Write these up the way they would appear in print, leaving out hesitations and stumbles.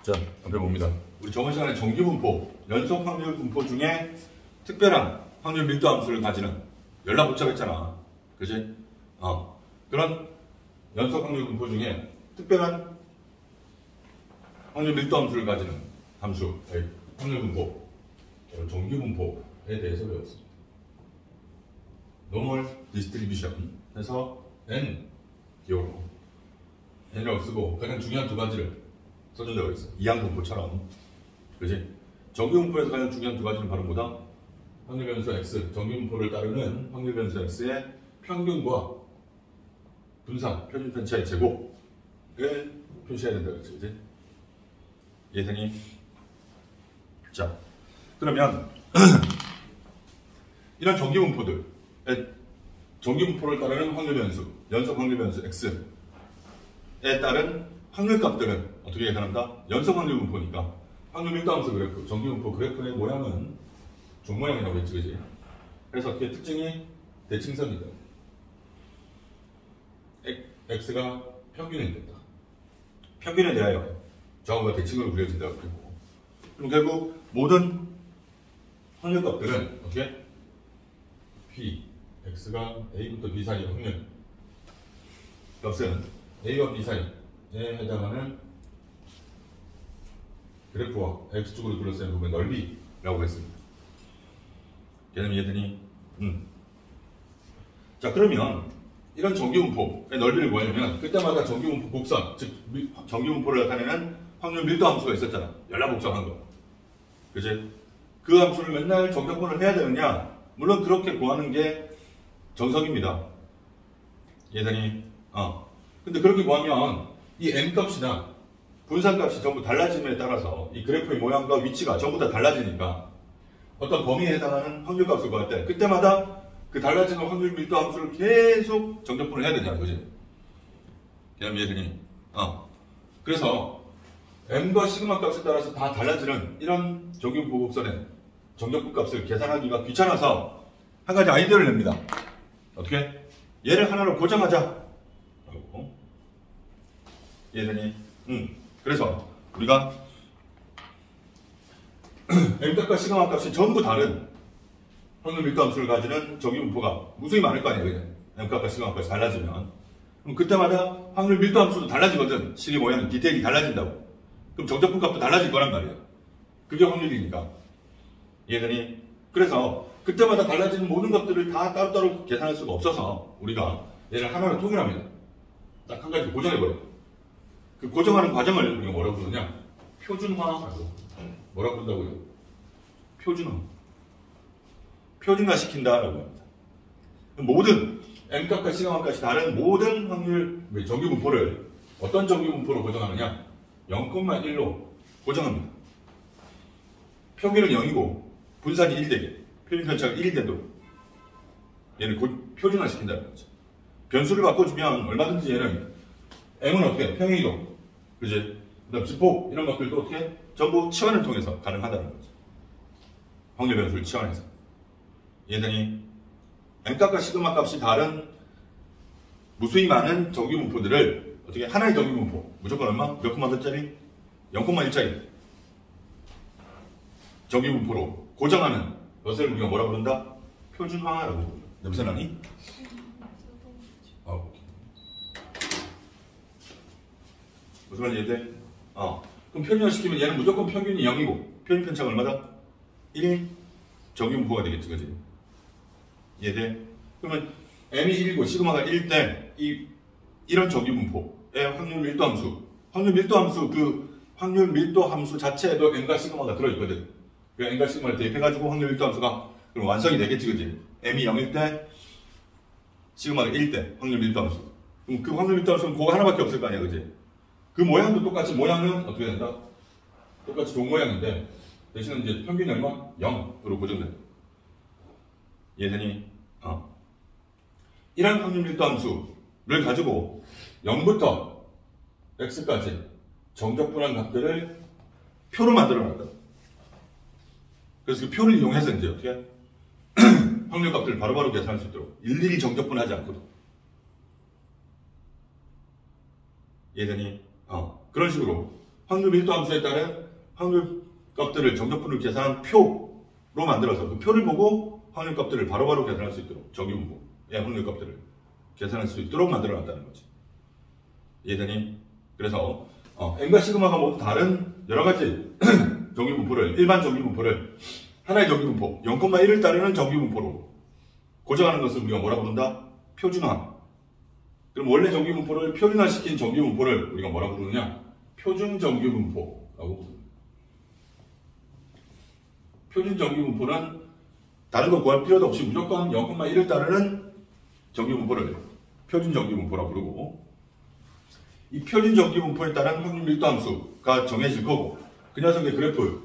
자, 앞에 봅니다. 우리 저번 시간에 정기분포, 연속 확률 분포 중에 특별한 확률 밀도 함수를 가지는 연락 복잡했잖아. 그지? 그런 연속 확률 분포 중에 특별한 확률 밀도 함수를 가지는 함수, 확률 분포, 정기분포에 대해서 배웠습니다. 노멀 디스트리뷰션 해서 N 기호로 N이라고 쓰고 가장 중요한 두 가지를 써준 적가 있어. 이항분포처럼. 그지? 정기분포에서 가장 중요한 두 가지는 바로 뭐다? 확률 변수 X, 정기분포를 따르는 확률 변수 X의 평균과 분산, 표준 편차의 제곱을 표시해야 된다 그랬지, 그지? 이해되니? 자, 그러면 이런 정기분포들, 정기분포를 따르는 확률 변수, 연속 확률 변수 X에 따른 확률값들은 어떻게 계산한다? 연속 확률 분포니까 확률 밀도함수 그래프, 정기분포 그래프의 모양은 종 모양이라고 했지, 그지? 그래서 어떻게 특징이 대칭선이다. X가 평균이 된다. 평균에 대하여 좌우가 대칭으로 그려진다고 그랬고, 그럼 결국 모든 확률값들은 어떻게? P, X가 A부터 B 사이의 확률 값은 A와 B 사이에 해당하는 그래프와 X축으로 둘러싸인 부분의 넓이라고 했습니다. 개념 이해되니? 자, 그러면 이런 정기분포의 넓이를 구하려면 그때마다 정기분포 곡선, 즉 정기분포를 나타내는 확률 밀도 함수가 있었잖아. 연락 복잡한 거. 그치? 그 함수를 맨날 정적분을 해야 되느냐? 물론 그렇게 구하는 게 정석입니다. 이해되니? 근데 그렇게 구하면 이 n값이나 분산값이 전부 달라짐에 따라서 이 그래프의 모양과 위치가 전부 다 달라지니까 어떤 범위에 해당하는 확률값을 구할 때 그때마다 그 달라지는 확률 밀도 함수를 계속 정적분을 해야 되잖아, 그지? 개념 이해되니? 그래서 m과 시그마 값에 따라서 다 달라지는 이런 정기분포 곡선의 정적분 값을 계산하기가 귀찮아서 한 가지 아이디어를 냅니다. 어떻게? 얘를 하나로 고정하자. 라고. 이해되니? 그래서 우리가 m값과 시그마 값이 전부 다른 확률 밀도 함수를 가지는 정기분포가 무수히 많을 거 아니에요, 그냥. m값과 시그마 값이 달라지면. 그럼 그때마다 확률 밀도 함수도 달라지거든. 식의 모양, 디테일이 달라진다고. 그럼 정적분 값도 달라질 거란 말이야. 그게 확률이니까. 이해되니? 그래서 그때마다 달라지는 모든 것들을 다 따로따로 계산할 수가 없어서 우리가 얘를 하나로 통일합니다. 딱 한 가지 고정해버려. 그 고정하는 과정을 우리가 뭐라고 부르냐? 표준화라고. 뭐라고 부른다고요? 표준화. 표준화 시킨다라고 합니다. 모든 m값과 시그마값이 다른 모든 확률 정기분포를 어떤 정기분포로 고정하느냐? 0,1로 고정합니다. 평균은 0이고 분산이 1되게, 표준 편차가 1이 되도록 얘를 표준화 시킨다는 거죠. 변수를 바꿔주면 얼마든지 얘는 m은 어떻게? 평행이동, 그지? 그 다음 지폭 이런 것들도 어떻게? 전부 치환을 통해서 가능하다는 거죠. 확률 변수를 치환해서. 이해되니? m값과 시그마 값이 다른 무수히 많은 정기분포들을 어떻게? 하나의 정기분포, 무조건 얼마? 몇 콤마짜리? 0,1짜리 정기분포로 고정하는 것을 우리가 뭐라고 부른다? 표준화라고 부른다. 냄새나니? 무슨 말인지 이해돼? 그럼 표준화시키면 얘는 무조건 평균이 0이고 표준 편차가 얼마다? 1 정기분포가 되겠지, 그지? 이해돼? 그러면 m이 1이고 시그마가 1일 때 이런 정기분포의 확률 밀도 함수, 확률 밀도 함수 자체에도 n과 시그마가 들어있거든. 그 n과 시그마를 대입해가지고 확률 밀도 함수가 그럼 완성이 되겠지, 그지? m이 0일 때 시그마가 1일 때 확률 밀도 함수. 그럼 그 확률 밀도 함수는 그거 하나밖에 없을 거 아니야, 그지? 그 모양도 똑같이, 모양은 어떻게 된다? 똑같이 종 모양인데 대신에 이제 평균이 얼마? 0으로 고정된다. 이해되니? 이런 확률 밀도 함수를 가지고 0부터 x까지 정적분한 값들을 표로 만들어 놨다. 그래서 그 표를 이용해서 이제 어떻게? 확률 값들을 바로바로 계산할 수 있도록 일일이 정적분하지 않고도. 이해되니? 그런 식으로 확률 밀도 함수에 따른 확률 값들을 정적분을 계산한 표로 만들어서 그 표를 보고 확률 값들을 바로바로 계산할 수 있도록 정규분포의 확률 값들을 계산할 수 있도록 만들어 놨다는 거지. 이해되니? 그래서 n과 시그마가 모두 다른 여러 가지 정규분포를, 일반 정규분포를 하나의 정규분포 0,1을 따르는 정규분포로 고정하는 것을 우리가 뭐라고 부른다? 표준화. 그럼 원래 정규분포를 표준화시킨 정규분포를 우리가 뭐라고 부르느냐? 표준 정규분포라고 부릅니다. 표준 정규분포는 다른 거 구할 필요도 없이 무조건 0,1을 따르는 정규분포를 표준 정규분포라고 부르고, 이 표준 정규분포에 따른 확률 밀도 함수가 정해질 거고, 그 녀석의 그래프를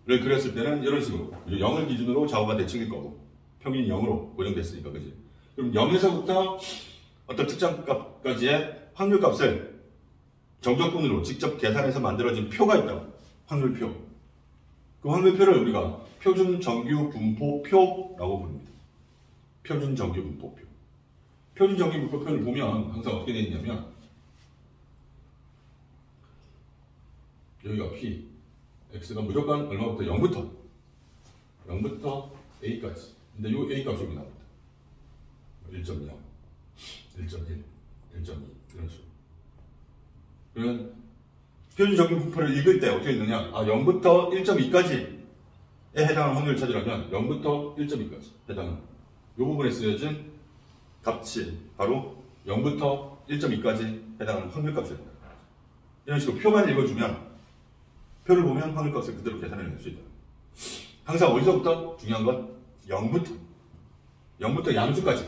그렸을 때는 이런 식으로 0을 기준으로 좌우가 대칭일 거고, 평균이 0으로 고정됐으니까, 그지? 그럼 0에서부터 어떤 특정 값까지의 확률 값을 정적분으로 직접 계산해서 만들어진 표가 있다고. 확률표. 그 확률표를 우리가 표준 정규 분포표라고 부릅니다. 표준 정규 분포표. 표준 정규 분포표를 보면 항상 어떻게 되어 있냐면, 여기가 P, X가 무조건 얼마부터? 0부터 A까지. 근데 이 A 값이 여기 나옵니다. 1.0, 1.1, 1.2 이런 식으로. 그러면 표준 정규 분포를 읽을 때 어떻게 읽느냐? 0부터 1.2까지에 해당하는 확률을 찾으려면 0부터 1.2까지 해당하는 이 부분에 쓰여진 값이 바로 0부터 1.2까지 해당하는 확률 값입니다. 이런 식으로 표만 읽어주면, 표를 보면 확률 값을 그대로 계산해낼 수 있다. 항상 어디서부터? 중요한 건 0부터 양수까지,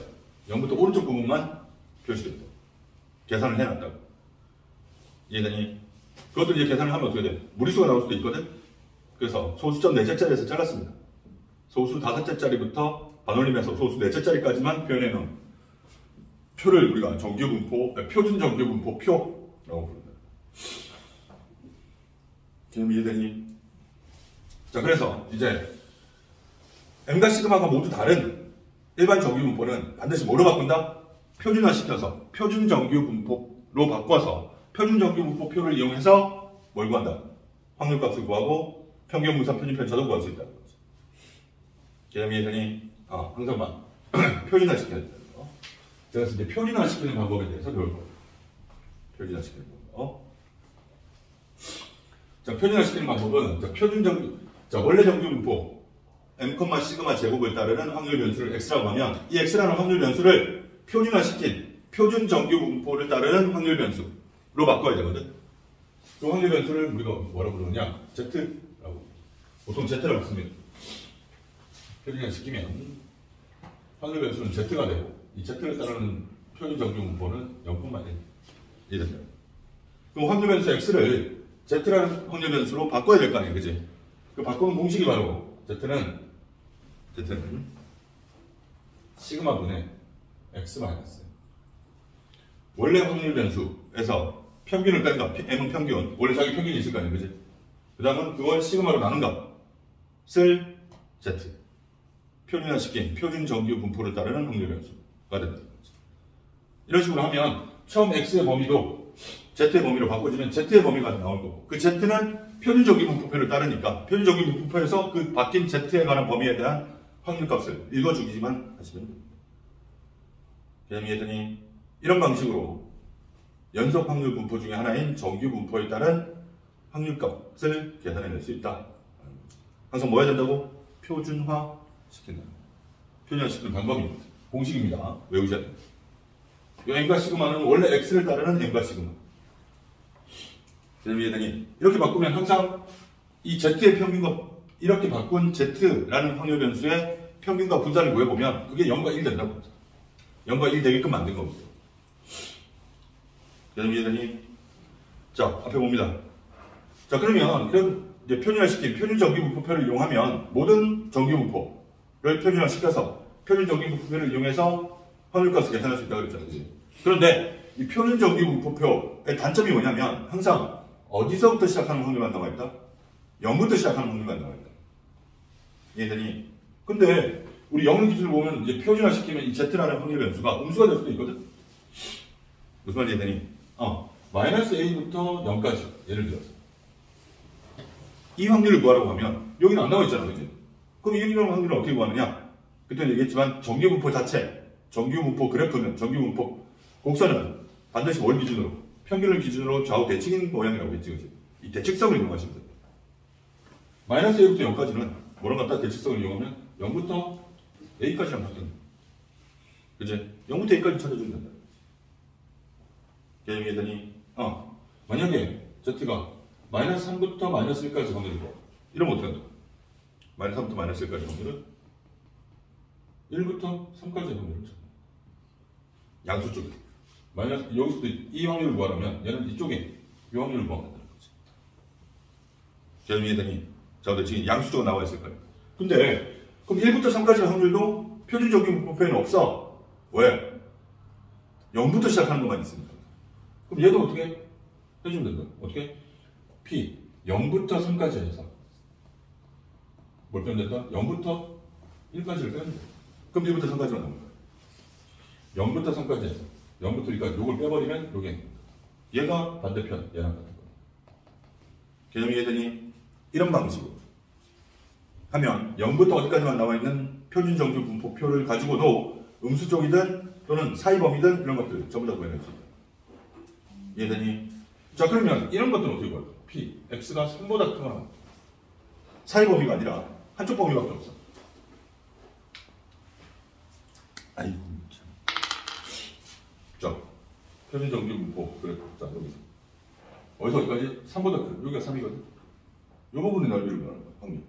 0부터 오른쪽 부분만 표시됩니다. 계산을 해놨다고. 이해되니? 그것도 이제 계산을 하면 어떻게 돼? 무리수가 나올 수도 있거든? 그래서 소수점 4자짜리에서 잘랐습니다. 소수 5자짜리부터 반올림해서 소수 4자짜리까지만 표현해놓은 표를 우리가 표준 정규분포 표라고 부릅니다. 지금 이해되니? 자, 그래서 이제 m과 시그마가 모두 다른 일반 정규분포는 반드시 뭐로 바꾼다? 표준화시켜서 표준 정규분포로 바꿔서 표준 정규분포표를 이용해서 뭘 구한다? 확률값을 구하고 평균 분산 편집편차도 구할 수 있다는 거지. 지금 이해되니? 항상만 표준화시켜야 된다는 거. 제가 이제 표준화시키는 방법에 대해서 배울 거예요. 표준화시키는 방법. 자, 표준화시키는 방법은 원래 정규분포 m, 시그마 제곱을 따르는 확률 변수를 x라고 하면, 이 x라는 확률 변수를 표준화시킨 표준 정규분포를 따르는 확률 변수로 바꿔야 되거든. 그 확률 변수를 우리가 뭐라고 부르느냐? z라고. 보통 z라고 씁니다. 표준화시키면 확률 변수는 z가 되고, 이 z를 따르는 표준 정규분포는 0,1 이된다. 그럼 확률 변수 x를 z라는 확률 변수로 바꿔야 될 거 아니에요, 그지? 그 바꾸는 공식이 바로 z는 시그마분의 x 마이너스 원래 확률 변수에서 평균을 뺀 값, m은 평균, 원래 자기 평균이 있을 거 아니에요, 그지? 그 다음은 그걸 시그마로 나눈 값을 z, 표준화시킨 표준 정규 분포를 따르는 확률 변수가 된다. 이런 식으로 하면 처음 x의 범위도 z의 범위로 바꿔주면 z의 범위가 나올 거고, 그 z는 표준 정규 분포표를 따르니까 표준 정규 분포표에서 그 바뀐 z에 관한 범위에 대한 확률값을 읽어주기만 하시면 됩니다. 개념 이해되니? 이런 방식으로 연속 확률 분포 중에 하나인 정규 분포에 따른 확률값을 계산해낼 수 있다. 항상 뭐 해야 된다고? 표준화시킨다. 표준화시키는 방법입니다. 공식입니다. 외우셔야 됩니다. 이 n과 시그마는 원래 x를 따르는 n과 시그마. 개념 이해되니? 이렇게 바꾸면 항상 이 z의 평균과 이렇게 바꾼 z라는 확률 변수의 평균과 분산을 구해보면 그게 0과 1 된다고. 0과 1 되게끔 만든 겁니다. 개념 이해되니? 자, 앞에 봅니다. 자, 그러면 이제 표준화시킨 표준 정규분포표를 이용하면 모든 정규분포를 표준화시켜서 표준 정규분포표를 이용해서 확률값을 계산할 수 있다고 그랬잖아요. 그런데 이 표준 정규분포표의 단점이 뭐냐면 항상 어디서부터 시작하는 확률만 나와 있다? 0부터 시작하는 확률만 나와 있다. 이해되니? 근데 우리 0을 기준으로 보면 이제 표준화시키면 이 z라는 확률 변수가 음수가 될 수도 있거든? 무슨 말인지 이해되니? 마이너스 A부터 0까지 예를 들어서 이 확률을 구하라고 하면 여기는 안 나와 있잖아, 그지? 그럼 이 확률을 어떻게 구하느냐? 그때는 얘기했지만 정규분포 자체, 정규분포 그래프는, 정규분포 곡선은 반드시 뭘 기준으로? 평균을 기준으로 좌우 대칭인 모양이라고 했지, 그지? 이 대측성을 이용하시면 됩니다. 마이너스 A부터 0까지는 뭐랑 같다? 대측성을 이용하면 0부터 A까지랑 같은, 그지? 0부터 A까지 찾아주면 된다. 게임이 되더니, 만약에 Z가 마이너스 3부터 마이너스 1까지 확률이고, 이러면 어떻게 한다? 마이너스 3부터 마이너스 1까지 확률은 1부터 3까지 확률을 찾아. 양수 쪽에. 마이너스, 여기서도 이 확률을 구하려면 얘는 이쪽에 이 확률을 구하면 된다는 거지. 게임이 되더니, 자, 지금 양수 쪽으로 나와 있을 거예요. 근데, 그럼 1부터 3까지 확률도 표준적인 분포에는 없어. 왜? 0부터 시작하는 것만 있습니다. 그럼 얘도 어떻게 해주면 된다. 어떻게? P 0부터 3까지 해서 뭘 빼면 된다? 0부터 1까지를 빼면 돼. 그럼 1부터 3까지만 남은 거야. 0부터 3까지 해서 0부터 1까지 요걸 빼버리면 요게 얘가 반대편 얘랑 같은 거야. 개념이 이해되니? 이런 방식으로 하면 0부터 어디까지만 나와 있는 표준 정규 분포표를 가지고도 음수 쪽이든 또는 사이 범위든 이런 것들 전부 다 구해낼 수 있다. 이해되니? 자, 그러면 이런 것들은 어떻게 구할까? P, X가 3보다 크거나 사이 범위가 아니라 한쪽 범위밖에 없어. 아이고 참. 자, 표준 정규 분포 그래. 자, 여기서 어디서 어디까지? 3보다 크. 여기가 3이거든. 이 부분의 넓이를 말하는 거야. 확률.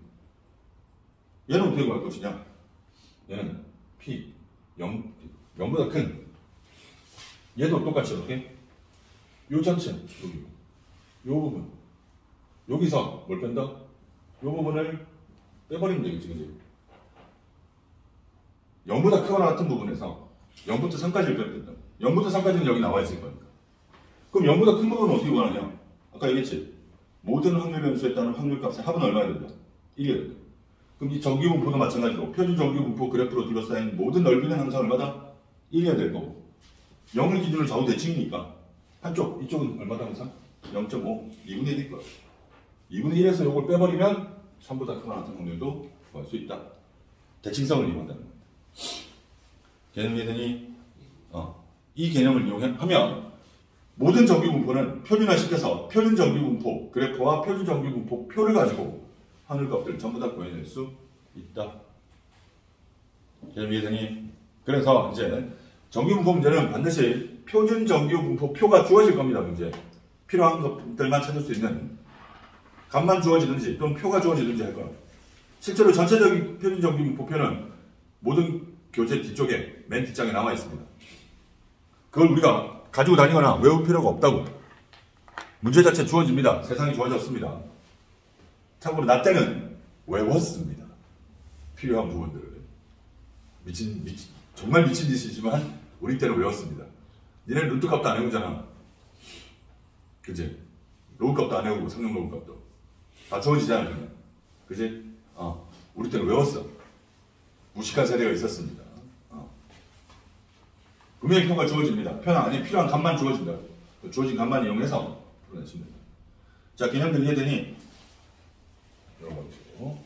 얘는 어떻게 구할 것이냐? 얘는 P 0보다 큰. 얘도 똑같이 어떻게? 요 전체 여기 요 부분 여기서 뭘 뺀다? 요 부분을 빼버리면 되겠지, 그지? 0보다 크거나 같은 부분에서 0부터 3까지를 빼면 된다. 0부터 3까지는 여기 나와 있을 거니까. 그럼 0보다 큰 부분은 어떻게 구하느냐? 아까 얘기했지. 모든 확률 변수에 따른 확률값의 합은 얼마야 된다? 이게 된다. 그럼 이 정규분포도 마찬가지로 표준 정규분포 그래프로 둘러싸인 모든 넓이는 항상 얼마다? 1이어야 될 거고 0을 기준으로 좌우 대칭이니까 한쪽, 이쪽은 얼마다 항상? 0.5, 2분의 1일 거야. 2분의 1에서 이걸 빼버리면 3보다 크거나 같은 확률도 구할 수 있다. 대칭성을 이용한다는 겁니다. 개념이 되니, 이 개념을 이용하면 모든 정규분포는 표준화시켜서 표준 정규분포 그래프와 표준 정규분포 표를 가지고 확률값들을 전부 다 구해낼 수 있다. 개념이 되니, 그래서 이제 정규분포 문제는 반드시 표준 정규분포 표가 주어질 겁니다. 문제. 필요한 것들만 찾을 수 있는 값만 주어지든지 또는 표가 주어지든지 할 거예요. 실제로 전체적인 표준 정규분포표는 모든 교재 뒤쪽에 맨 뒷장에 나와 있습니다. 그걸 우리가 가지고 다니거나 외울 필요가 없다고. 문제 자체 주어집니다. 세상이 좋아졌습니다. 참고로 나 때는 외웠습니다. 필요한 부분들을. 정말 미친 짓이지만 우리 때는 외웠습니다. 니네는 루트 값도 안 외우잖아. 그치? 로우 값도 안 외우고 성능 로우 값도 다 주어지잖아. 그냥. 그치? 우리 때는 외웠어. 무식한 세대가 있었습니다. 분명히 표가 주어집니다. 표는 아니 필요한 값만 주어진다. 주어진 값만 이용해서 풀어내시면 됩니다. 자, 개념들 이해되니? 이런 거죠.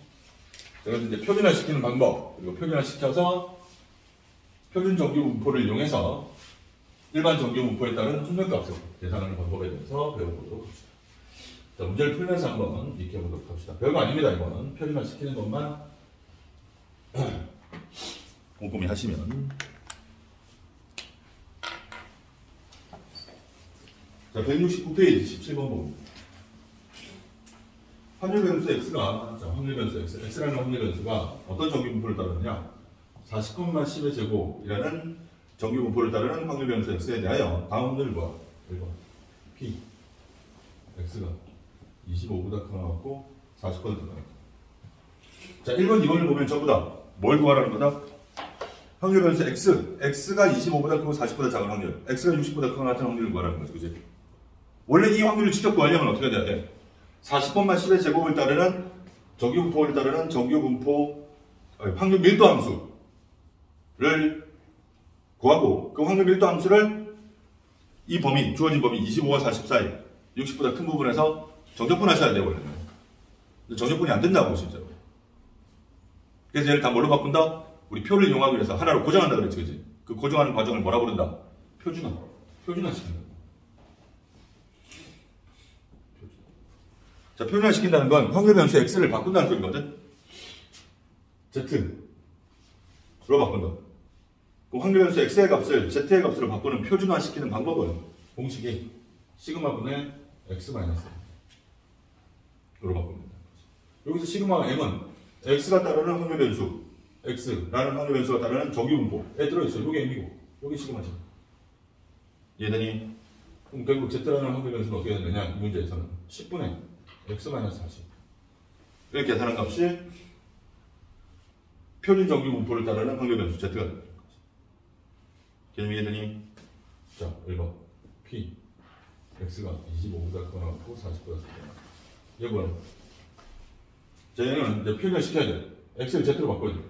제가 이제 표준화시키는 방법, 그리고 표준화시켜서 표준 정규분포를 이용해서 일반 정규분포에 따른 확률값을 계산하는 방법에 대해서 배워보도록 합시다. 자, 문제를 풀면서 한번 익혀보도록 합시다. 별거 아닙니다. 이거는 표준화시키는 것만 꼼꼼히 하시면. 자, 169페이지 17번 봅니다. 확률 변수 x가, 자, 확률 변수 x라는 확률 변수가 어떤 정규분포를 따르느냐? 40,10의 제곱이라는 정규분포를 따르는 확률 변수 x에 대하여 다음 확률을 봐. 1번 p x가 25보다 크거나 같고 40% 크거나. 자, 1번, 2번을 보면 전부 다 뭘 구하라는 거다? 확률 변수 x가 25보다 크고 40보다 작은 확률, x가 60보다 크거나 같은 확률을 구하라는 거지, 그지? 원래 이 확률을 직접 구하려면 어떻게 돼야 돼? 40,10의 제곱을 따르는 정규분포를 따르는 정규분포 확률 밀도 함수를 구하고 그 확률 밀도 함수를 이 범위, 주어진 범위 25와 40 사이, 60보다 큰 부분에서 정적분 하셔야 돼요, 원래는. 근데 정적분이 안 된다고, 진짜로. 그래서 얘를 다 뭘로 바꾼다? 우리 표를 이용하기 위해서 하나로 고정한다 그랬지, 그지? 그 고정하는 과정을 뭐라 부른다? 표준화. 표준화 시킨다. 자, 표준화 시킨다는 건 확률 변수 x를 바꾼다는 소리거든? z로 바꾼다. 그 확률 변수 x의 값을 z의 값으로 바꾸는 표준화 시키는 방법은 공식이 시그마분의 x 마이너스 로 바꿉니다. 여기서 시그마 m은 x가 따르는 확률 변수 x라는 확률 변수가 따르는 정규분포에 들어있어요. 요게 m이고 요게 시그마죠. 얘들이 그럼 결국 z라는 확률 변수는 어떻게 되느냐 이 문제에서는 10분의 x 마이너스 40 이렇게 계산한 값이 표준 정규분포를 따르는 확률 변수 z가 되는 거지. 개념이 얘들이 자 1번 p x가 25보다 크거나 같고 40보다 크거나 이건 쟤는 이제 표현을 시켜야 돼. x를 z로 바꿔야 돼.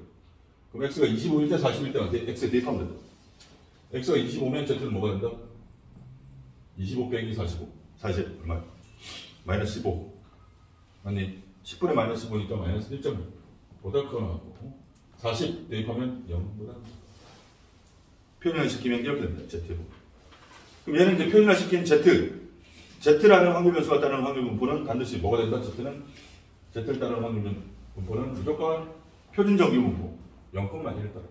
그럼 x가 25일 때 40일 때 x에 대입하면 된다. x가 25면 z는 뭐가 된다? 25 빼기 45 40 얼마야? 마이너스 15 아니 10분의 마이너스 15니까 마이너스 1.5 보다 크거나 같고 40 대입하면 0보다 표현을 시키면 이렇게 됩니다. z로. 그럼 얘는 이제 표현을 시킨 z라는 확률 변수가 따르는 확률 분포는 반드시 뭐가 된다? z를 따르는 확률 분포는 무조건 표준 정규 분포 0,1을 따라.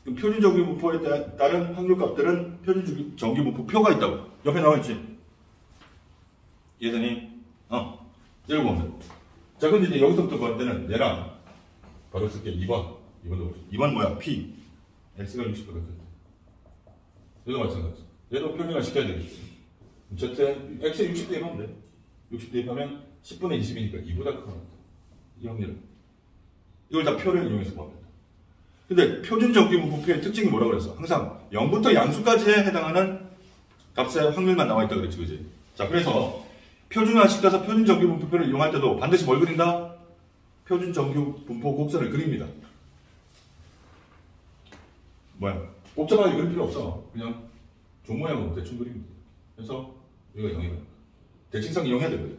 그럼 표준 정규 분포에 따른 확률 값들은 표준 정규 분포 표가 있다고. 옆에 나와 있지. 얘들이 이러고 보면. 자, 근데 이제 여기서부터 볼 때는 얘랑 바로 쓸게 2번도 보죠. 2번 뭐야? P X가 60보다 크다. 얘도 마찬가지. 얘도 표준화 시켜야 되겠지. Z X에 60 대입하면 돼. 60 대입하면 10분의 20이니까 2보다 크거나 이 확률은 이걸 다 표를 이용해서 구합니다. 근데 표준 정규 분포표의 특징이 뭐라고 그랬어? 항상 0부터 양수까지에 해당하는 값의 확률만 나와 있다 그랬지, 그지? 자, 그래서 표준화 시켜서 표준 정규 분포표를 이용할 때도 반드시 뭘 그린다? 표준 정규 분포 곡선을 그립니다. 뭐야? 복잡하게 그릴 필요 없어. 그냥 종 모양으로 대충 그립니다. 그래서 여기가 0이다. 대칭성 이용해야 되거든.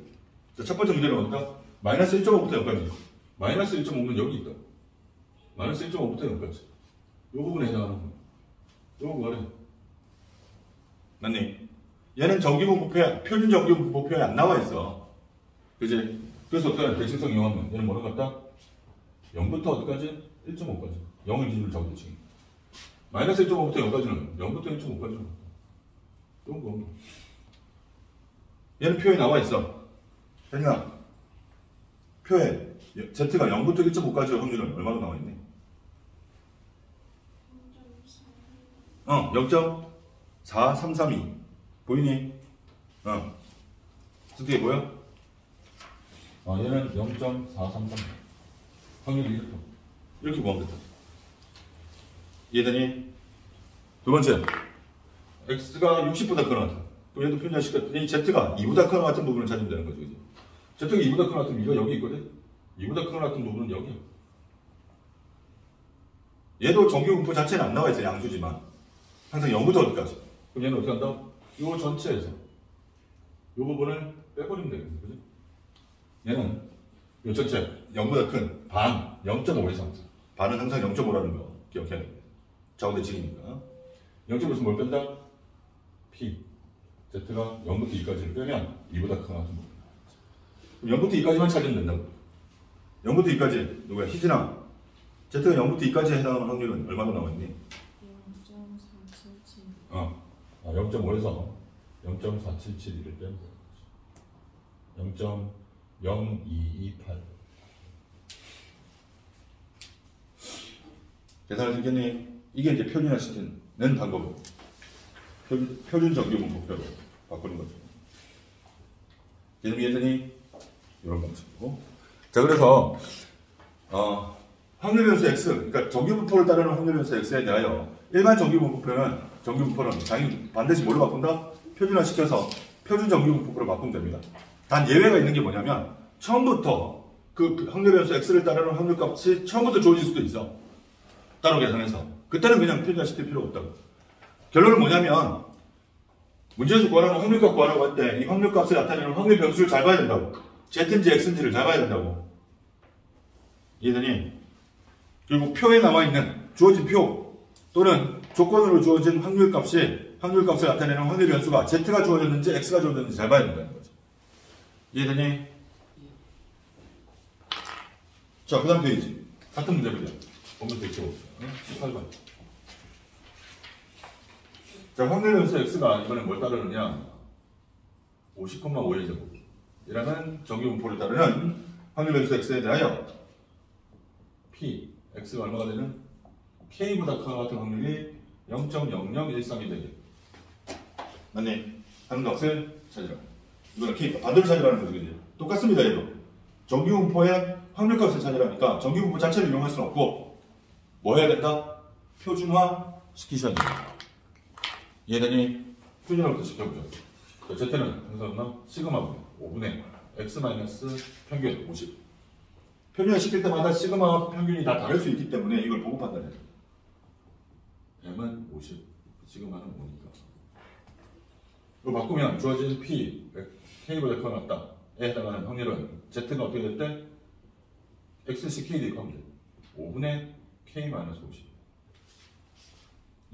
자, 첫 번째 문제는 어디다? 마이너스 1.5부터 0까지. 마이너스 1.5는 여기 있다. 마이너스 1.5부터 0까지. 이 부분에 해당하는 거. 이거 뭐래? 맞니? 얘는 정규분포표에, 표준 정규분포표에 안 나와 있어. 그지? 그래서 어떻게 하냐? 대칭성 이용하면 얘는 뭐로 갔다? 0부터 어디까지? 1.5까지. 0을 기준으로 잡고 대칭. 마이너스 1.5부터 0까지는 0부터 1.5까지는 이건 뭐. 얘는 표에 나와 있어. 그러니까 표에 Z가 0부터 1.5까지의 확률은 얼마로 나와 있니? 0.4332 보이니? 어떻게 보여? 얘는 0.433 확률이 이렇게 구하면 됐다. 얘들이 두 번째 X가 60보다 크거나 같아. 그럼 얘도 표현시켰더니 Z가 2보다 크거나 같은 부분을 찾으면 되는 거죠. 그치? Z가 2보다 크거나 같으면 이거 여기 있거든? 2보다 크거나 같은 부분은 여기야. 얘도 정규분포 자체는 안 나와 있어. 양수지만 항상 0부터 어디까지. 그럼 얘는 어떻게 한다? 요 전체에서 요 부분을 빼버리면 되겠네. 그지? 얘는 요 전체 0보다 큰 반 0.5에서 항상 반은 항상 0.5라는 거 기억해야 됩니다. 좌우대칭이니까 0.5에서 뭘 뺀다? P Z가 0부터 2까지를 빼면 2보다 크거나 같은 부분. 그럼 0부터 2까지만 찾으면 된다고. 0부터 2까지 누구야? 희진아. Z가 0부터 2까지 해당하는 확률은 얼마나 나와있니? 0.477 0.5에서 0.477을 빼면 되는 거지. 0.0228 계산을 했겠니? 이게 이제 표준화 시키는 방법이고 표준 정규 분포표로 바꾸는 거죠. 개념이 했더니 이런 방식이고. 자, 그래서 확률 변수 x, 그러니까 정규 분포를 따르는 확률 변수 x에 대하여 일반 정규 분포는 당연히 반드시 뭘로 바꾼다? 표준화 시켜서 표준 정규 분포로 바꾸면 됩니다. 단 예외가 있는 게 뭐냐면 처음부터 그 확률 변수 x를 따르는 확률 값이 처음부터 주어질 수도 있어. 따로 계산해서. 그때는 그냥 표준화 시킬 필요 없다고. 결론은 뭐냐면 문제에서 구하라고 확률값 구하라고 할 때 이 확률값을 나타내는 확률 변수를 잘 봐야 된다고. Z인지 X인지를 잘 봐야 된다고. 이해되니? 그리고 표에 나와 있는 주어진 표 또는 조건으로 주어진 확률값을 나타내는 확률 변수가 Z가 주어졌는지 X가 주어졌는지 잘 봐야 된다는 거죠. 이해되니? 자, 그 다음 페이지. 같은 문제 보자. 보면서 익혀봅시다. 18번. 자, 확률 변수 X가 이번엔 뭘 따르느냐? 50,5의 제곱. 이라는 정규분포를 따르는 확률 변수 X에 대하여 P, X가 얼마가 되는? K보다 같은 확률이 0.0013이 되게. 맞니? 하는 값을 찾으라. 이거는 K, 반대로 찾으라는 거죠. 똑같습니다, 얘도. 정규분포의 확률값을 찾으라니까 정규분포 자체를 이용할 수는 없고 뭐 해야 된다? 표준화 시키셔야 된다. 이해되니? 표준화부터 시켜보자. 자, Z는 항상 얼마? 시그마 5분의 X 마이너스 평균 50. 표준화 시킬 때마다 시그마 평균이 다 다를 수 있기 때문에 이걸 보고 판단해야 돼. M은 50, 시그마는 5니까. 이거 바꾸면 주어진 P, K보다 크거나 같다에 해당하는 확률은 Z가 어떻게 됐대? XCKD 하면 돼. 5분의 K-50.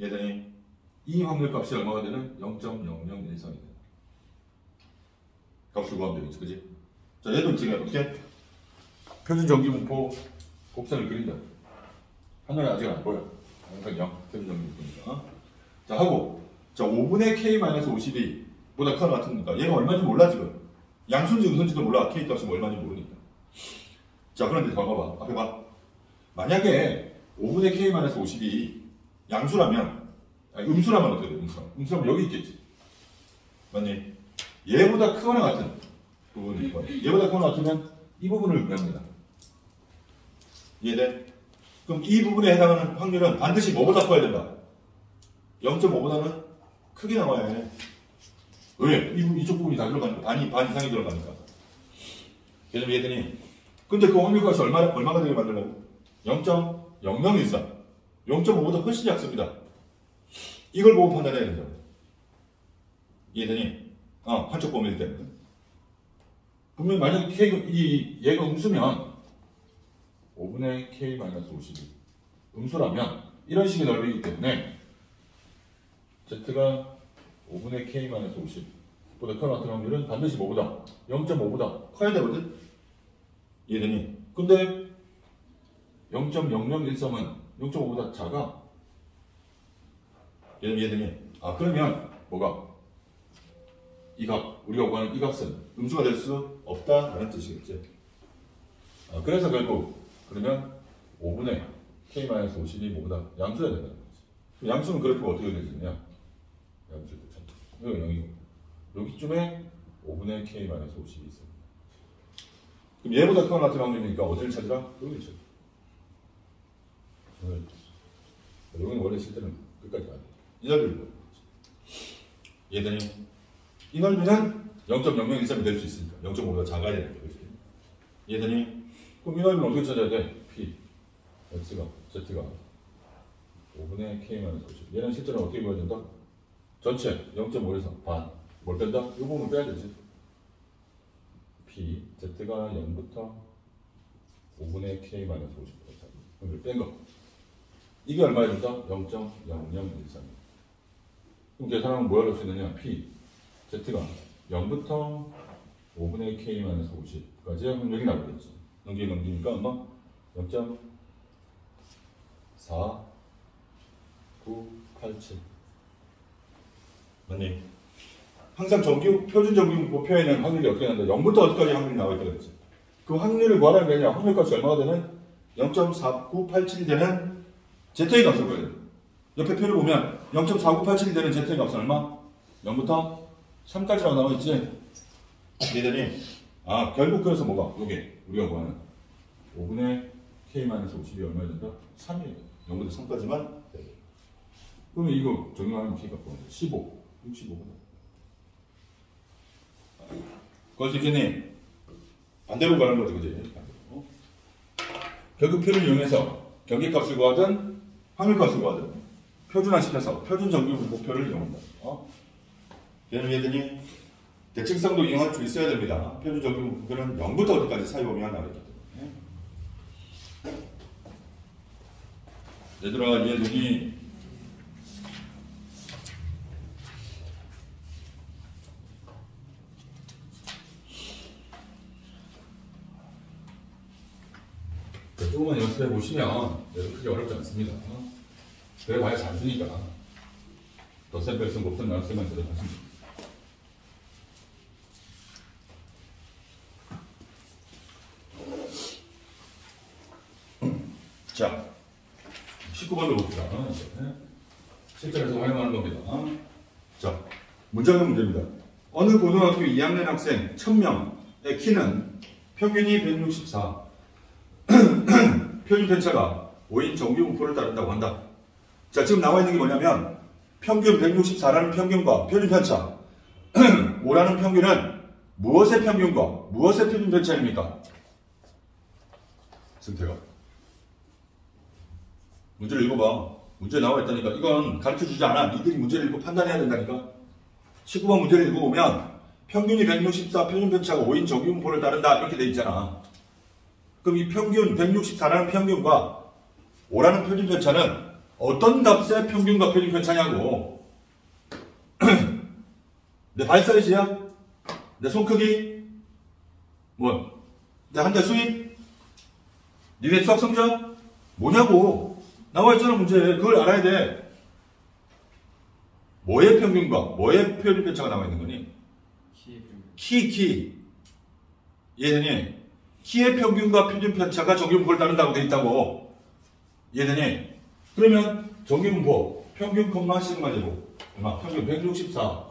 얘들이 이 확률값이 얼마가 되는? 0.0013이 돼. 값을 구하면 되겠지, 그지? 자, 얘도 지금 어떻게? 표준 정규분포 곡선을 그린다. 하늘이 아직 안 보여. 항상 0, 표준 정규분포니까. 자, 하고, 자, 5분의 K-52 보다 크거나 같으니까 얘가 얼마인지 몰라, 지금. 양수인지 음수인지도 몰라. K 값이 얼마인지 모르니까. 자, 그런데 봐봐. 앞에 봐. 만약에 5분의 K-52 양수라면, 아니, 음수라면 어떻게 돼? 음수라면 여기 있겠지. 맞니? 얘보다 크거나 같은 부분이 있고, 얘보다 크거나 같으면 이 부분을 구합니다. 이해돼? 그럼 이 부분에 해당하는 확률은 반드시 뭐보다 커야 된다? 0.5보다는 크게 나와야 해. 왜? 이쪽 부분이 다 들어가니까. 반 이상이 들어가니까. 그래서 이해되니? 근데 그 확률값이 얼마가 되게 만들려고? 0.0013. 0.5보다 훨씬 작습니다. 이걸 보고 판단해야 된다. 이해되니? 한쪽 범위일 때문에. 분명히 만약에 얘가 음수면 5분의 K-52 음수라면 이런 식의 넓이이기 때문에 Z가 5분의 K-50보다 크거나 같은 확률은 반드시 뭐보다? 0.5보다 커야 되거든? 이해되니? 근데 0.0013은 0.5보다 작아. 이해되니? 그러면 뭐가? 이 값, 우리가 구하는 이 값은 음수가 될 수 없다라는 뜻이겠지. 그래서 결국 그러면 5분의 K-52 뭐보다 양수여야 된다는 거지. 양수는 그래프가 어떻게 되느냐? 양수 이거 0이고 여기쯤에 5분의 K-52이 있어요. 그럼 얘보다 크거나 같은 확률이니까 어디를 찾으라? 여기를 찾으라. 여기는 원래 실제는 끝까지 가야 돼. 이 넓이를 보는 거지. 얘들이 이 넓이는 0.0013이 될 수 있으니까 0.5보다 작아야 되니까. 얘들이 그럼 이 넓이는 어떻게 찾아야 돼? P, X가, Z가 5분의 K-50. 얘는 실제로 어떻게 보여야 된다? 전체 0.5에서 반. 뭘 뺀다? 이 부분을 빼야 되지. P, Z가 0부터 5분의 K-50까지. 그걸 뺀 거. 이게 얼마에 준다? 0.0013. 그럼 계산하면 뭐 할 수 있느냐? P, Z가 0부터 5분의 K-50까지 확률이 나오겠지. 넘기니까 얼마? 0.4987. 맞니? 항상 표준 정규분포 표에는 확률이 어떻게 나는데 0부터 어디까지 확률이 나와 있다 그랬지. 그 확률을 구하라는 게 아니라 확률값이 얼마가 되는? 0.4987이 되는 Z의 값을 구해야 돼. 옆에 표를 보면 0.4987이 되는 Z의 값은 얼마? 0부터 3까지라고 나와있지? 얘들이 결국 그래서 뭐가? 요게 우리가 구하는 5분의 K-50이 얼마야 된다? 3이에요. 0부터 3까지만 그러면 이거 적용하면 K가 15, 65보다. 그럴 수 있겠니? 반대로 가는 거지, 그지? 결국 표를 이용해서 경계값을 구하든 확률값을 구하든 표준화시켜서 표준 정규 분포표를 이용한다. 얘는 얘들이 대칭성도 이용할 수 있어야 됩니다. 표준 정규 분포표는 0부터 어디까지 사이범위가 나와 있기 때문에. 얘들아, 얘들이 조금만 연습해 보시면 크게 어렵지 않습니다. 그래 봐야 잘 쓰니까. 덧셈, 뺄셈, 곱셈, 나눗셈만 들어가시면 됩니다. 자, 19번을 봅시다. 실전에서 활용하는 겁니다. 자, 문제는 문제입니다. 어느 고등학교 2학년 학생 1000명의 키는 평균이 164, 표준 편차가 5인 정규 분포를 따른다고 한다. 자, 지금 나와 있는 게 뭐냐면 평균 164라는 평균과 표준 편차 5라는 평균은 무엇의 평균과 무엇의 표준 편차입니까? 승태가 문제를 읽어봐. 문제 나와 있다니까. 이건 가르쳐주지 않아. 니들이 문제를 읽고 판단해야 된다니까. 19번 문제를 읽어보면 평균이 164, 표준 편차가 5인 정규 분포를 따른다 이렇게 돼 있잖아. 그럼 이 평균 164라는 평균과 5라는 표준 편차는 어떤 값의 평균과 표준 편차냐고. 내 발 사이즈야? 내 손 크기? 뭐? 내 한 달 수입? 니네 수학 성적? 뭐냐고. 나와 있잖아 문제. 그걸 알아야 돼. 뭐의 평균과 뭐의 표준 편차가 나와 있는 거니? 키. 이해되니? 키의 평균과 표준 편차가 정규분포를 따른다고 돼 있다고. 이해되니? 그러면 정규분포 평균 시그마 제곱 평균 164,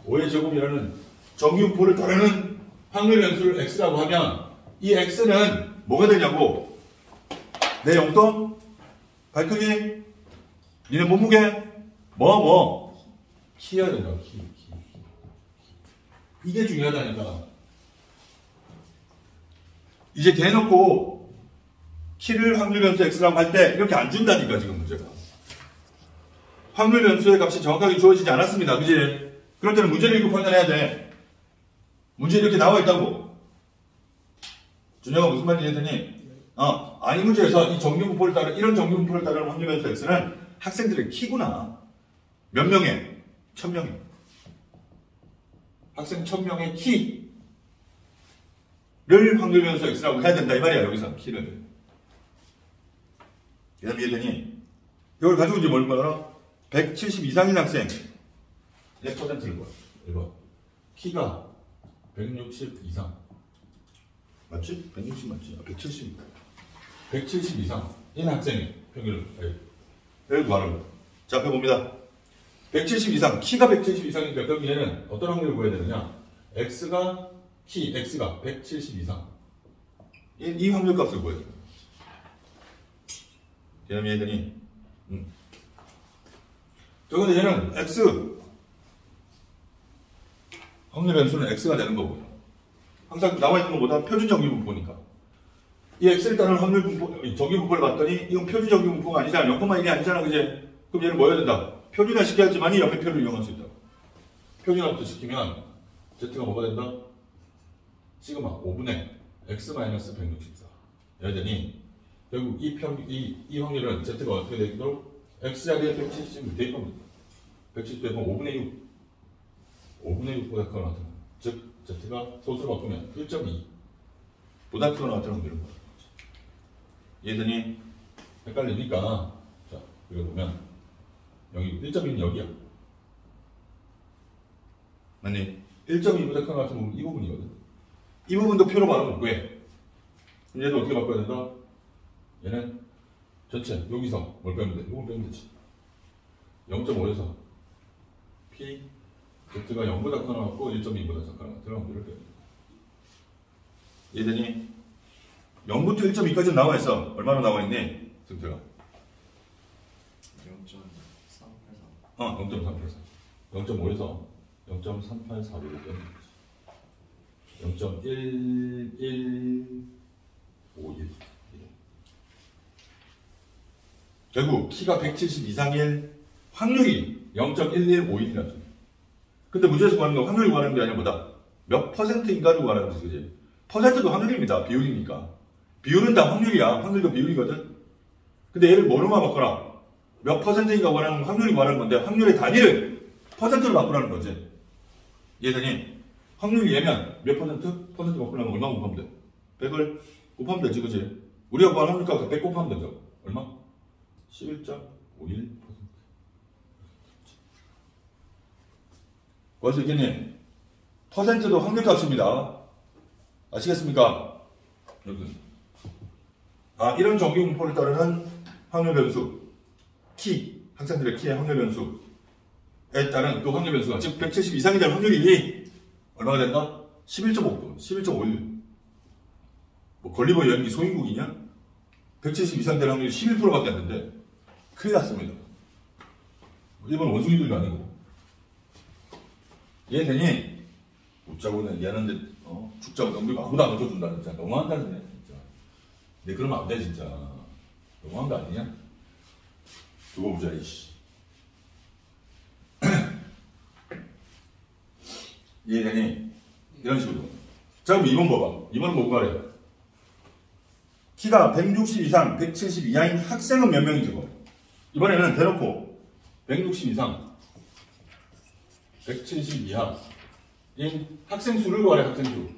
5의 제곱이라는 정규분포를 따르는 확률 변수를 x라고 하면 이 x는 뭐가 되냐고. 내 용돈? 발 크기? 니네 몸무게? 키여야 된다. 키. 이게 중요하다니까. 이제 대놓고 키를 확률 변수 x라고 할 때 이렇게 안 준다니까 지금 문제가. 확률 변수의 값이 정확하게 주어지지 않았습니다. 그지? 그럴 때는 문제를 읽고 판단해야 돼. 문제 이렇게 나와 있다고. 준영아 무슨 말인지 했더니 이 문제에서 이 정규분포를 따르는 이런 정규분포를 따르는 확률 변수 x는 학생들의 키구나. 몇 명에? 1000명에. 학생 1000명의 키를 확률 변수 x라고 해야 된다 이 말이야. 여기서 키를. 그 다음에 이해되니? 이걸 가지고 이제 뭘 말하나? 170 이상인 학생의 퍼센트를 봐. 이거 키가 160 이상 맞지? 160 맞지? 170 이상인 학생의 평균을 이렇게 말하는 거야. 자, 앞에 봅니다. 170 이상, 키가 170 이상이니까 그럼 얘는 어떤 확률을 구해야 되느냐? x가 170 이상 이 확률 값을 구해야 돼. 그다음에 얘들이 저건데 얘는 x 확률 변수는 x가 되는 거고 항상 나와 있는 것보다 표준 정규 분포니까 이 x를 따르는 확률 분포 정규 분포를 봤더니 이건 표준 정규 분포가 아니잖아. 0,1이 아니잖아. 그지? 그럼 얘는 뭐 해야 된다? 표준화 시켜야지만이 옆에 표를 이용할 수 있다. 표준화부터 시키면 z가 뭐가 된다? 시그마 5분의 x-164 해야 되니 결국 이 확률은 z가 어떻게 되도록 x 자리에 170이 될 겁니다. 170 되면 5분의 6보다 크거나 같은 즉 z가 소수로 바꾸면 1.2 보다 크거나 같은 확률을 보는 거죠. 얘들이 헷갈리니까 자 이거 보면 여기 1.2는 여기야. 맞니? 1.2보다 크거나 같은 부분 이 부분이거든. 이 부분도 표로 바로 왜? 얘도 어떻게 바꿔야 된다? 얘는 전체 여기서 뭘 빼면 돼? 이걸 빼면 되지. 0.5에서 P Z가 0보다 크거나 같고 1.2보다 작거나 같은 확률을 빼면 돼. 얘들이 0부터 1.2까지는 나와 있어. 얼마나 나와 있니? 승태가 0.383 0.5에서 0.384로 빼면 되지. 0.1151 결국 키가 170 이상일 확률이 0.1151이라죠. 근데 문제에서 구하는 건 확률을 구하는 게 아니라 뭐다? 몇 퍼센트인가를 구하는 거지, 그지? 퍼센트도 확률입니다. 비율이니까. 비율은 다 확률이야. 확률도 비율이거든. 근데 얘를 뭐로만 바꿔라? 몇 퍼센트인가 구하는 확률이 구하는 건데, 확률의 단위를 퍼센트로 바꾸라는 거지. 이해되니? 확률이 얘면 몇 퍼센트? 퍼센트 바꾸려면 얼마 곱하면 돼? 100을 곱하면 되지, 그지? 우리가 구한 확률값 100 곱하면 되죠. 얼마? 11.51%. 벌써 있겠니? 퍼센트도 확률값입니다. 아시겠습니까? 여기. 이런 정기 분포를 따르는 확률 변수, 키, 학생들의 키의 확률 변수에 따른 그 확률 변수가, 즉 170 이상이 될 확률이 얼마가 된다? 11.5분, 11.51. 뭐 걸리버 여행기 소인국이냐? 170 이상 될 확률이 11%밖에 안 되는데 큰일 났습니다. 일본 원숭이들도 아니고. 이해되니? 웃자고는 얘는데 죽자고 우리가 아무도 안 웃어준다 진짜. 너무한다 진짜. 내 그러면 안 돼 진짜. 너무한 거 아니냐? 두고 보자 이씨. 이해되니? 이런 식으로. 자 그럼 2번 봐봐. 2번은 뭐가 그래? 키가 160 이상 170 이하인 학생은 몇 명인지 봐. 이번에는 대놓고 160 이상 170 이하인 학생 수를 구하래. 학생 수.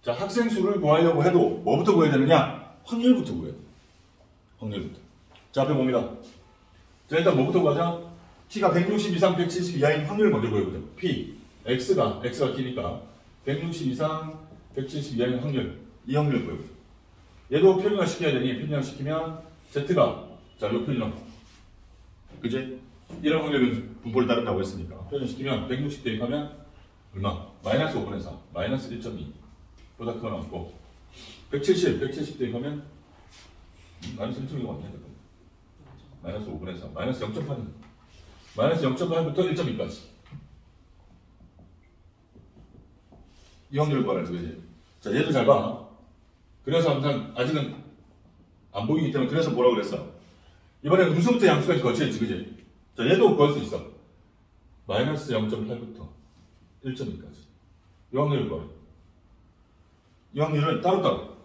자 학생 수를 구하려고 해도 뭐부터 구해야 되느냐? 확률부터 구해야 돼. 확률부터. 자 앞에 봅니다. 자 일단 뭐부터 구하자? 키가 160 이상 170 이하인 확률을 먼저 구해보자. P X가 키니까 160 이상 170 이하인 확률, 이 확률을 구해보자. 얘도 표준화 시켜야 되니 표준화 시키면 Z가 자 요 표준화 그지? 이런 확률 분포를 따른다고 했으니까 표준화 시키면 160 대입하면 얼마? 마이너스 5분의 4 마이너스 1.2 보다 크게 나왔고 170 대입하면 마이너스 1.2가 왔네. 마이너스 5분의 4 마이너스 0.8 마이너스 0.8부터 1.2까지 이 확률을 구하라는 거지. 자 얘도 잘 봐. 그래서 항상 아직은 안 보이기 때문에 그래서 뭐라고 그랬어? 이번엔 음수부터 양수까지 거쳐야지, 그지? 자 얘도 구할 수 있어. 마이너스 0.8부터 1.2까지 이 확률을 구하래. 이 확률은 따로따로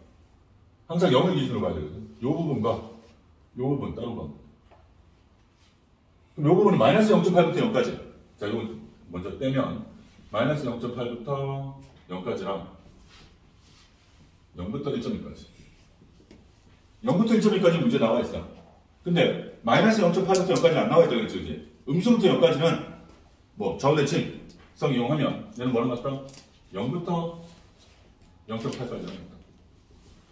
항상 0을 기준으로 봐야 되거든. 이 부분과 이 부분 따로 봐. 그럼 이 부분은 마이너스 0.8부터 0까지. 자 이거 먼저 떼면 마이너스 0.8부터 0까지랑 0부터 1.2까지. 0부터 1.2까지 문제 나와 있어. 근데 마이너스 0.8부터 0까지 안 나와 있다 그랬죠, 이제. 음수부터 0까지는 뭐 좌우대칭성 이용하면 얘는 뭐랑 같다? 0부터 0.8까지 나옵니다.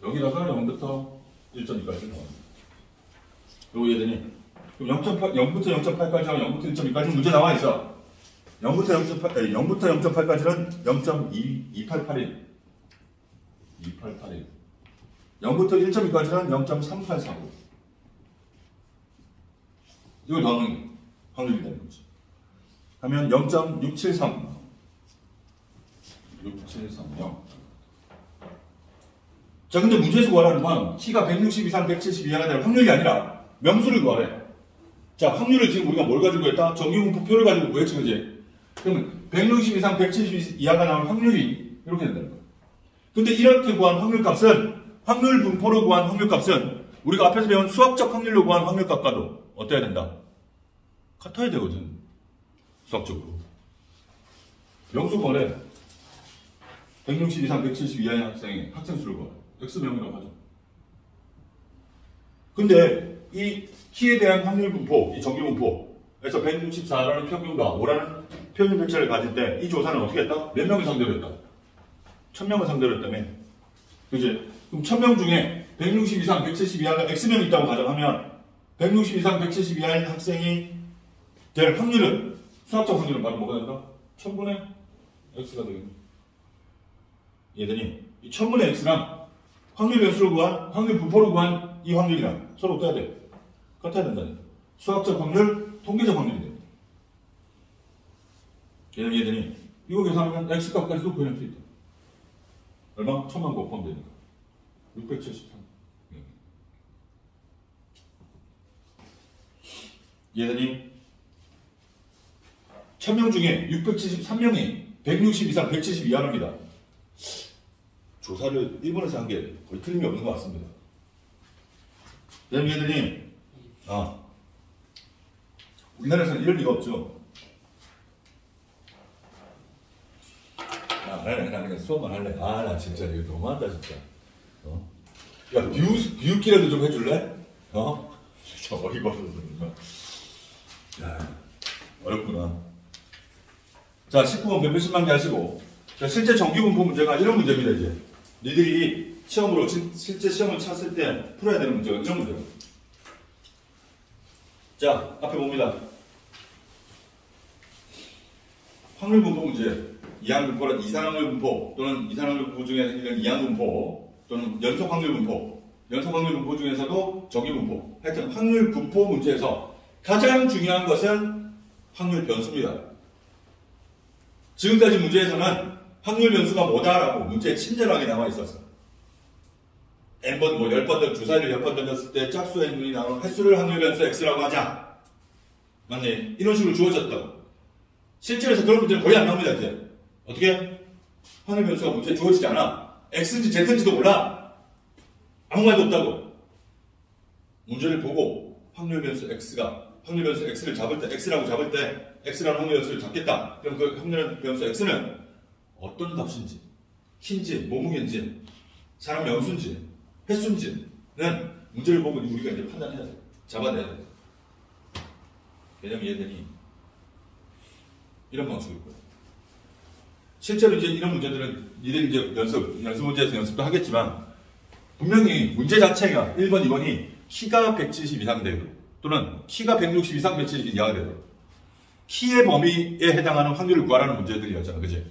여기다가 0부터 1.2까지 나옵니다. 요거 이해되니? 그럼 0부터 0.8까지하고 0부터 1.2까지 문제 나와 있어. 0부터 0.8까지는 0.2881. 0부터 1.2까지는 0.3849. 이걸 더하면 확률이 되는 거지. 하면 0.673. 6730. 자, 근데 문제에서 구하라는 건 키가 160 이상 170 이하가 될 확률이 아니라 명수를 구하래. 자, 확률을 지금 우리가 뭘 가지고 했다? 정기분포표를 가지고 구했지, 그지? 그러면 160 이상 170 이하가 나올 확률이 이렇게 된다는 거야. 근데 이렇게 구한 확률값은, 확률 분포로 구한 확률값은 우리가 앞에서 배운 수학적 확률로 구한 확률값과도 어때야 된다? 같아야 되거든. 수학적으로. 명수 구하래. 160 이상 170 이하의 학생의 학생 수를 구하래. X명이라고 하죠. 근데 이 키에 대한 확률 분포, 이 정기 분포에서 164라는 평균과 5라는 표준 백차를 가질 때 이 조사는 어떻게 했다? 몇 명을 상대로 했다? 1000명을 상대로 했다며. 그지? 그럼 1000명 중에 160 이상 170 이하가 X명이 있다고 가정하면 160 이상 170 이하인 학생이 될 확률은, 수학적 확률은 바로 뭐가 된다? 1000분의 X가 되겠네. 얘들이 이 1000분의 X랑 확률 변수로 구한, 확률 분포로 구한 이 확률이랑 서로 어때야 돼? 같아야 된다니까. 수학적 확률, 통계적 확률이 돼. 얘들이 이거 계산하면 X값까지도 구해낼 수 있다. 얼마? 1000만 곱하면 되니까. 673. 얘들이 1000명 중에 673명이 160 이상 170 이하랍니다. 조사를 일본에서 한 게 거의 틀림이 없는 것 같습니다. 얘들이 우리나라에서는 이럴 리가 없죠. 나 그냥 수업만 할래. 나 진짜 이거 너무한다 진짜. 야 비웃기라도 좀 해줄래? 진짜 어이가 없어서. 야 어렵구나. 자 19번 180만 개 하시고. 자, 실제 정규분포 문제가 이런 문제입니다. 이제 니들이 시험으로 실제 시험을 쳤을 때 풀어야 되는 문제가 이런 문제예요. 자 앞에 봅니다. 확률분포 문제. 이항분포란 이산확률분포 또는 이산확률분포 중에 생기는 이항분포 또는 연속확률분포. 연속확률분포 중에서도 정규분포. 하여튼 확률분포 문제에서 가장 중요한 것은 확률 변수입니다. 지금까지 문제에서는 확률 변수가 뭐다라고 문제의 친절하게 나와 있었어. n번 10번 주사위를 10번 던졌을 때 짝수의 눈이 나오는 횟수를 확률 변수 x라고 하자. 맞네. 이런 식으로 주어졌다고. 실제로서 그런 문제는 거의 안 나옵니다. 이제 어떻게? 확률 변수가 문제에 주어지지 않아. x인지 z인지도 몰라. 아무 말도 없다고. 문제를 보고 확률 변수 x를 잡을 때 x라고 잡을 때 x라는 확률 변수를 잡겠다. 그럼 그 확률 변수 x는 어떤 값인지, 키인지, 몸무게인지, 사람 명수인지, 횟수인지는 문제를 보고 우리가 이제 판단해야 돼. 잡아내야 돼. 개념 이해되니? 이런 방식일 거예요. 실제로 이제 이런 문제들은 니들이 이제 연습 문제에서 연습도 하겠지만 분명히 문제 자체가 1번, 2번이 키가 170 이상 되고 또는 키가 160 이상 170 이하가 되고 키의 범위에 해당하는 확률을 구하라는 문제들이었잖아. 그치?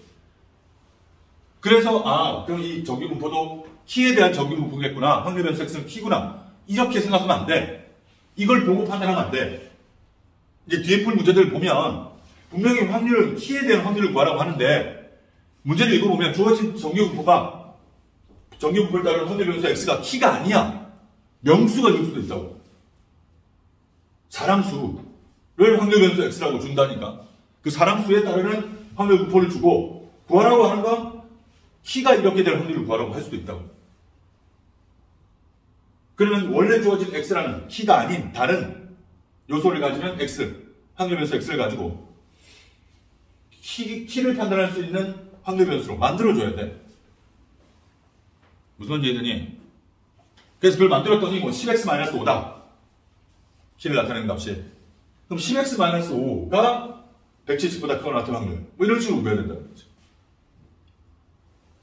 그래서 그럼 이 정규분포도 키에 대한 정규분포겠구나. 확률 변수 x는 키구나. 이렇게 생각하면 안 돼. 이걸 보고 판단하면 안 돼. 이제 뒤에 풀 문제들을 보면 분명히 확률은 키에 대한 확률을 구하라고 하는데 문제를 읽어보면 주어진 정규분포를 따르는 확률 변수 x가 키가 아니야. 명수가 될 수도 있다고. 사람수를 확률 변수 x라고 준다니까. 그 사람수에 따르는 확률 분포를 주고 구하라고 하는 건 키가 이렇게 될 확률을 구하라고 할 수도 있다고. 그러면 원래 주어진 x라는 키가 아닌 다른 요소를 가지는 x, 확률 변수 x를 가지고 키를 판단할 수 있는 확률 변수로 만들어줘야 돼. 무슨 말인지 이해되니? 그래서 그걸 만들었더니 10x-5다. 키를 나타내는 값이. 그럼 10x-5가 170보다 크거나 같은 확률. 이런 식으로 구해야 된다는 거죠.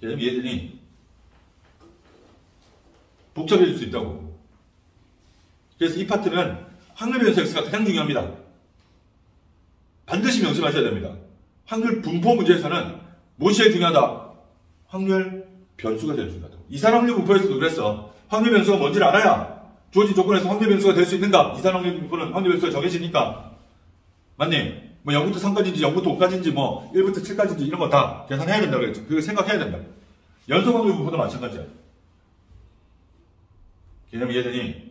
이해되니? 복잡해질 수 있다고. 그래서 이 파트는 확률 변수 x가 가장 중요합니다. 반드시 명심하셔야 됩니다. 확률 분포 문제에서는 무엇이 제일 중요하다? 확률 변수가 제일 중요하다. 이산확률 분포에서도 그랬어. 확률 변수가 뭔지를 알아야 주어진 조건에서 확률 변수가 될 수 있는가? 이산확률 분포는 확률 변수가 정해지니까. 맞니? 0부터 3까지인지 0부터 5까지인지 1부터 7까지인지 이런 거 다 계산해야 된다고 그랬죠. 그거 생각해야 된다. 연속확률 분포도 마찬가지야. 개념 이해되니?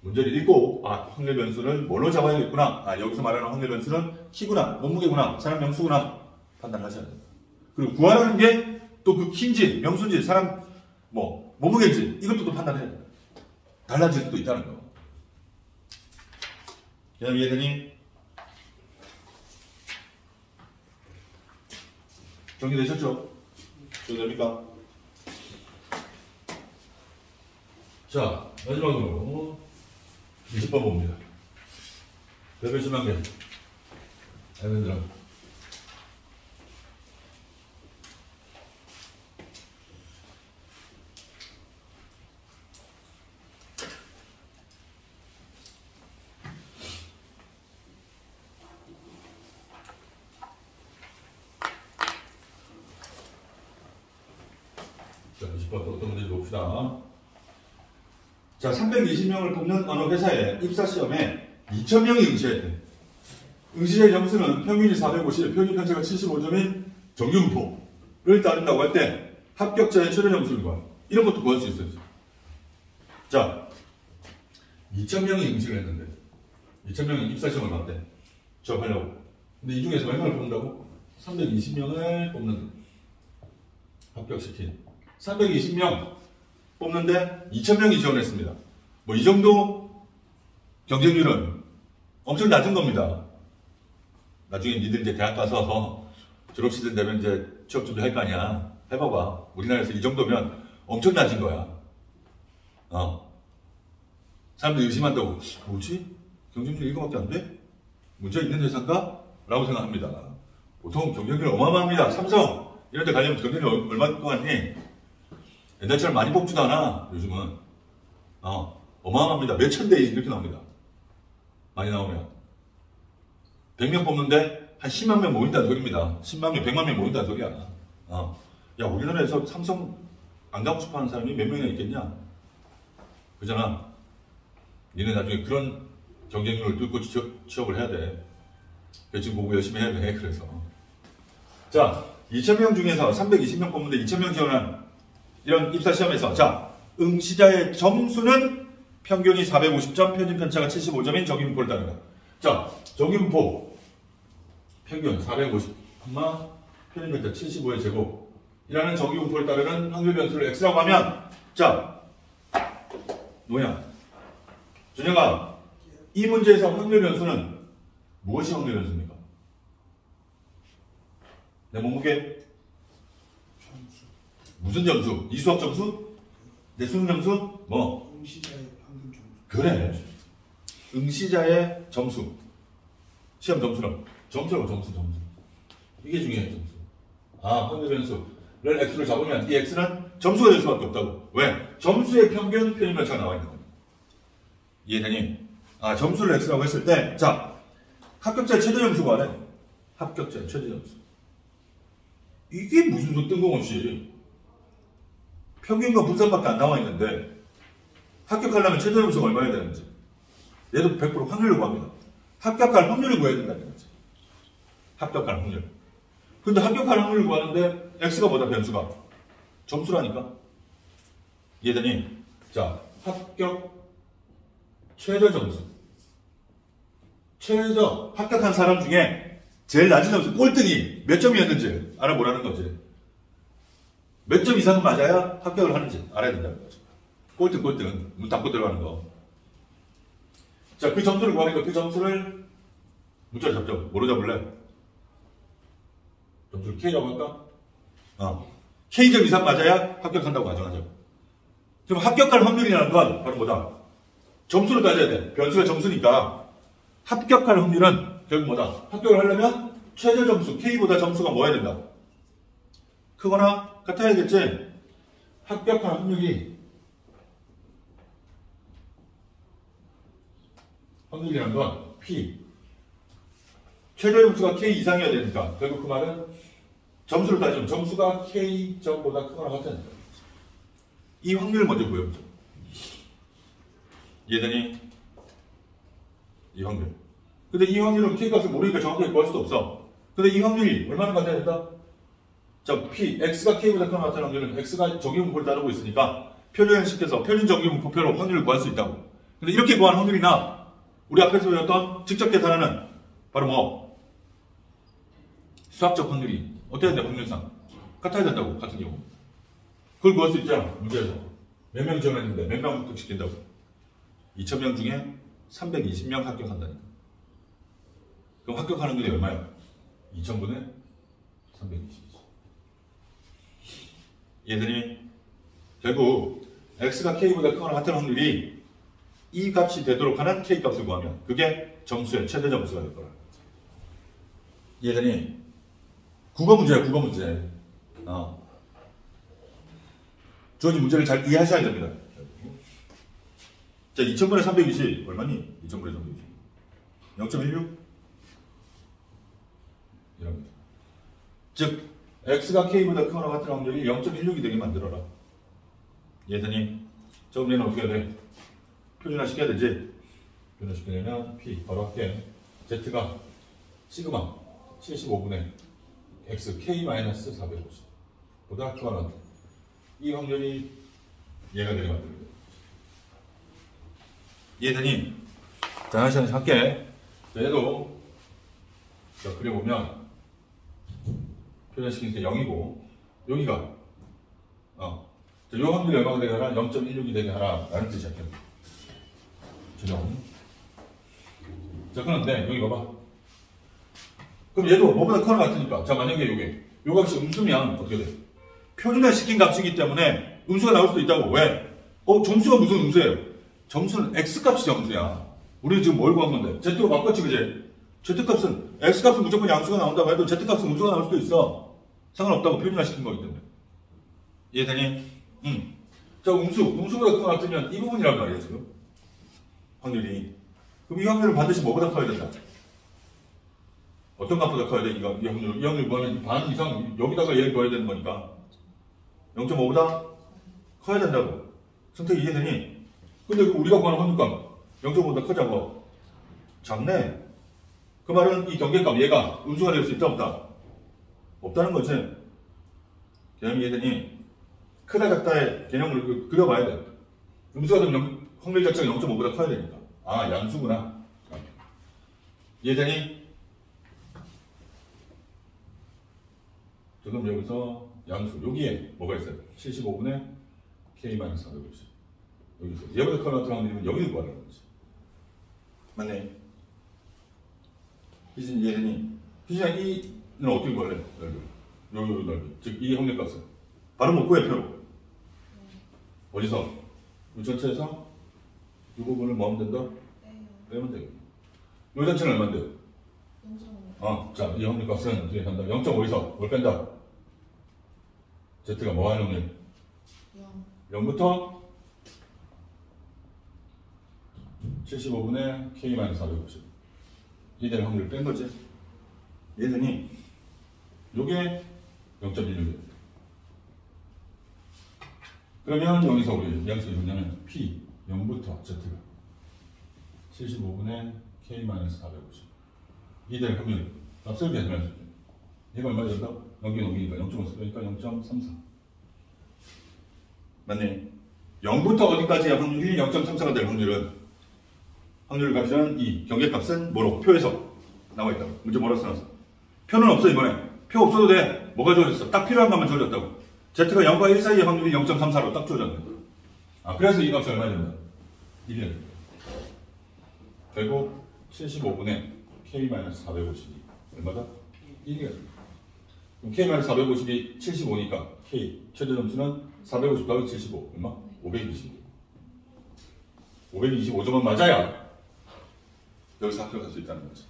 문제를 읽고 확률 변수를 뭘로 잡아야겠구나. 여기서 말하는 확률 변수는 키구나, 몸무게구나, 사람 명수구나 판단하셔야 된다. 그리고 구하라는 게 또 그 키인지, 명수인지, 사람 몸무게인지 이것도 또 판단해야 된다. 달라질 수도 있다는 거. 개념 이해되니? 정리되셨죠? 정리됩니까? 자, 마지막으로 20번 봅니다. 별별 심한 게 애들아. 자, 20번 어떤 문제인지 봅시다. 자, 320명을 뽑는 어느 회사에 입사시험에 2000명이 응시했대. 응시의 점수는 평균이 450, 평균 편차가 75점인 정규분포를 따른다고 할 때 합격자의 최저 점수를 구하. 이런 것도 구할 수 있어요. 자, 2000명이 응시를 했는데 2000명이 입사시험을 봤대. 취업하려고. 근데 이 중에서 얼마를 뽑는다고? 320명을 뽑는 합격시킨 320명 뽑는데 2,000명이 지원했습니다. 뭐 이 정도 경쟁률은 엄청 낮은 겁니다. 나중에 니들 이제 대학 가서 졸업시즌 되면 이제 취업 준비할 거 아니야. 해봐봐. 우리나라에서 이 정도면 엄청 낮은 거야. 사람들이 의심한다고. 뭐지? 경쟁률 이거밖에 안 돼? 문제 있는 회사인가? 라고 생각합니다. 보통 경쟁률 어마어마합니다. 삼성 이런 데 가려면 경쟁률 얼마 동안 해? 옛날처럼 많이 뽑지도 않아. 요즘은 어마어마합니다. 몇천 대 이렇게 나옵니다. 많이 나오면 100명 뽑는데 한 10만 명 모인다는 소리입니다. 10만 명, 100만 명 모인다는 소리야. 야, 우리나라에서 삼성 안 가고 싶어 하는 사람이 몇 명이나 있겠냐? 그잖아. 니네 나중에 그런 경쟁률을 뚫고 취업을 해야 돼. 지금 공부 열심히 해야 돼. 그래서. 자, 2,000명 중에서 320명 뽑는데 2,000명 지원한 이런 입사시험에서 자, 응시자의 점수는 평균이 450점, 평균 편차가 75점인 정기분포를 따른다. 자, 정기분포 평균 450, 평균 편차 75의 제곱이라는 정기분포를 따르는 확률 변수를 x라고 하면 자, 뭐야? 준영아, 이 문제에서 확률 변수는 무엇이 확률 변수입니까? 내 몸무게? 점수. 무슨 점수? 이 수학 점수? 내 수능 점수? 뭐? 응시자의 평균 점수. 그래. 응시자의 점수. 시험 점수라고. 점수라고, 점수. 이게 중요해, 점수. 확률 변수를 x를 잡으면 이 x는 점수가 될 수밖에 없다고. 왜? 점수의 평균 편차가 나와 있는 겁니다. 이해되니? 점수를 x라고 했을 때, 자, 합격자의 최저 점수가 아래. 합격자의 최저 점수. 이게 무슨 소 뜬금없이 평균과 분산밖에 안 나와 있는데 합격하려면 최저 점수가 얼마야 되는지 얘도 100% 확률을 구합니다. 합격할 확률을 구해야 된다는 거지. 합격할 확률. 근데 합격할 확률을 구하는데 x가 뭐다 변수가? 점수라니까. 이해되니? 자, 합격 최저 점수. 최저 합격한 사람 중에 제일 낮은 점수, 꼴등이 몇 점이었는지 알아보라는 거지. 몇 점 이상은 맞아야 합격을 하는지 알아야 된다는 거죠. 꼴등, 문 닫고 들어가는 거. 자, 그 점수를 구하니까 그 점수를 문자로 잡죠. 뭐로 잡을래? 점수를 K라고 할까? K점 이상 맞아야 합격한다고 가정하죠. 그럼 합격할 확률이라는 건 바로 뭐다? 점수를 따져야 돼. 변수가 점수니까 합격할 확률은 결국 뭐다? 합격을 하려면 최저 점수, K보다 점수가 뭐야 된다? 크거나 같아야겠지? 합격할 확률이라는 건 P. 최저 점수가 K 이상이어야 되니까 결국 그 말은 점수를 따지면 점수가 K점보다 크거나 같다는 거야. 이 확률을 먼저 구해보자. 이해되니? 이 확률. 근데 이 확률은 K값을 모르니까 정확하게 구할 수도 없어. 근데 이 확률이 얼마나 같아야 된다? 자, P, X가 K보다 크거나 같다는 확률은 X가 정기분포를 따르고 있으니까 표준시켜서 표준 정기분포표로 확률을 구할 수 있다고. 근데 이렇게 구한 확률이나 우리 앞에서 배웠던 직접 계산하는 바로 뭐? 수학적 확률이 어때야 돼? 확률상 같아야 된다고. 같은 경우 그걸 구할 수 있잖아. 문제에서 몇 명 지원했는데 몇 명 합격시킨다고? 2,000명 중에 320명 합격한다니까. 그럼 합격하는 확률이 얼마야? 2,000분의 320이지. 얘들이 결국 X가 K보다 크거나 같은 확률이 이 값이 되도록 하는 K값을 구하면 그게 점수의 최대 점수가 될 거라. 얘들이 국어 문제야, 국어 문제. 주어진 문제를 잘 이해하셔야 됩니다. 자, 2,000분의 320 얼마니? 2,000분의 320 0.16? 이랍니다. 즉 X가 K보다 크거나 같은 확률이 0.16이 되게 만들어라. 얘들이 조금 얘는 어떻게 해야 돼? 표준화 시켜야 되지? 표준화 시키려면 P 바로 할게. Z가 시그마 75분의 X K-450 보다 크거나 같은 이 확률이 얘가 되게 만들어야 돼. 이해되니? 자, 다시 할게. 자, 얘도 자, 그려보면 표현시키는 게 0이고 여기가 자, 요 확률이 얼마가 되게 하라? 0.16이 되게 하라 라는 뜻이야. 전형. 자, 그런데 여기 봐봐. 그럼 얘도 뭐보다 커는 같으니까 자, 만약에 요 값이 음수면 어떻게 돼? 표준화 시킨 값이기 때문에 음수가 나올 수도 있다고. 왜? 점수가 무슨 음수예요? 점수는 x값이 점수야. 우리 지금 뭘 구한 건데? z로 바꿨지, 그제? z값은 x값은 무조건 양수가 나온다고 해도 z값은 음수가 나올 수도 있어. 상관없다고 표준화 시킨 거기 때문에. 이해되니? 자, 음수보다 그거 같으면 이 부분이란 말이야, 지금. 확률이. 그럼 이 확률은 반드시 뭐보다 커야 된다? 어떤 값보다 커야 돼? 이 확률 구하면 반 이상, 여기다가 얘를 더해야 되는 거니까. 0.5보다 커야 된다고. 선택 이해되니? 근데 우리가 구하는 확률값 0.5보다 크자고. 작네. 그 말은 이 경계값, 얘가 음수가 될 수 있다, 없다? 없다는 거지. 개념 이해되니? 크다, 작다의 개념을 그려봐야 돼. 음수가 되면 확률 자체가 0.5보다 커야 되니까. 아, 양수구나. 이해되니? 그럼 여기서 양수, 여기에 뭐가 있어요? 75분의 K-450. 여기서. 얘보다 커는 어떤 확률이면 여기를 구하라는 거지. 맞네. 희진 이해되니? 희진아, 이는 어떻게 구할래? 넓이. 넓이. 즉, 이 확률값은. 바로 못 구해, 표로. 어디서? 이 전체에서 이 부분을 뭐 하면 된다? 빼면 되겠네. 이 전체는 얼마인데요? 0.5. 자, 이 확률값은 어떻게 한다? 0.5에서 뭘 뺀다? Z가 뭐 하는 확률? 0부터 75분의 K-450. 이될 확률을 뺀 거지. 얘들이 요게 0.16이에요. 그러면 여기서 우리 양식이 뭐냐면 P 0부터 Z가 75분의 K-450. 이될 확률 값을 계산할 수 있죠. 얘가 얼마 된다? 넘기니까 0.5 쓰니까 0.34. 맞네. 0부터 어디까지의 확률이 0.34가 될 확률은 확률 값이란 이 경계값은 뭐로? 표에서 나와 있다고. 문제 뭐라 써놨어? 표는 없어 이번에. 표 없어도 돼. 뭐가 주어졌어? 딱 필요한 것만 주어졌다고. Z가 0과 1 사이의 확률이 0.34로 딱 주어졌네. 그래서 이 값이 얼마 된다? 1이 결국 75분의 K-450이 얼마다? 1이가 된다. 그럼 K-450이 75니까 K 최대 점수는 450 더하기 75 얼마? 525. 525점은 맞아야 여기서 학교 갈 수 있다는 거지.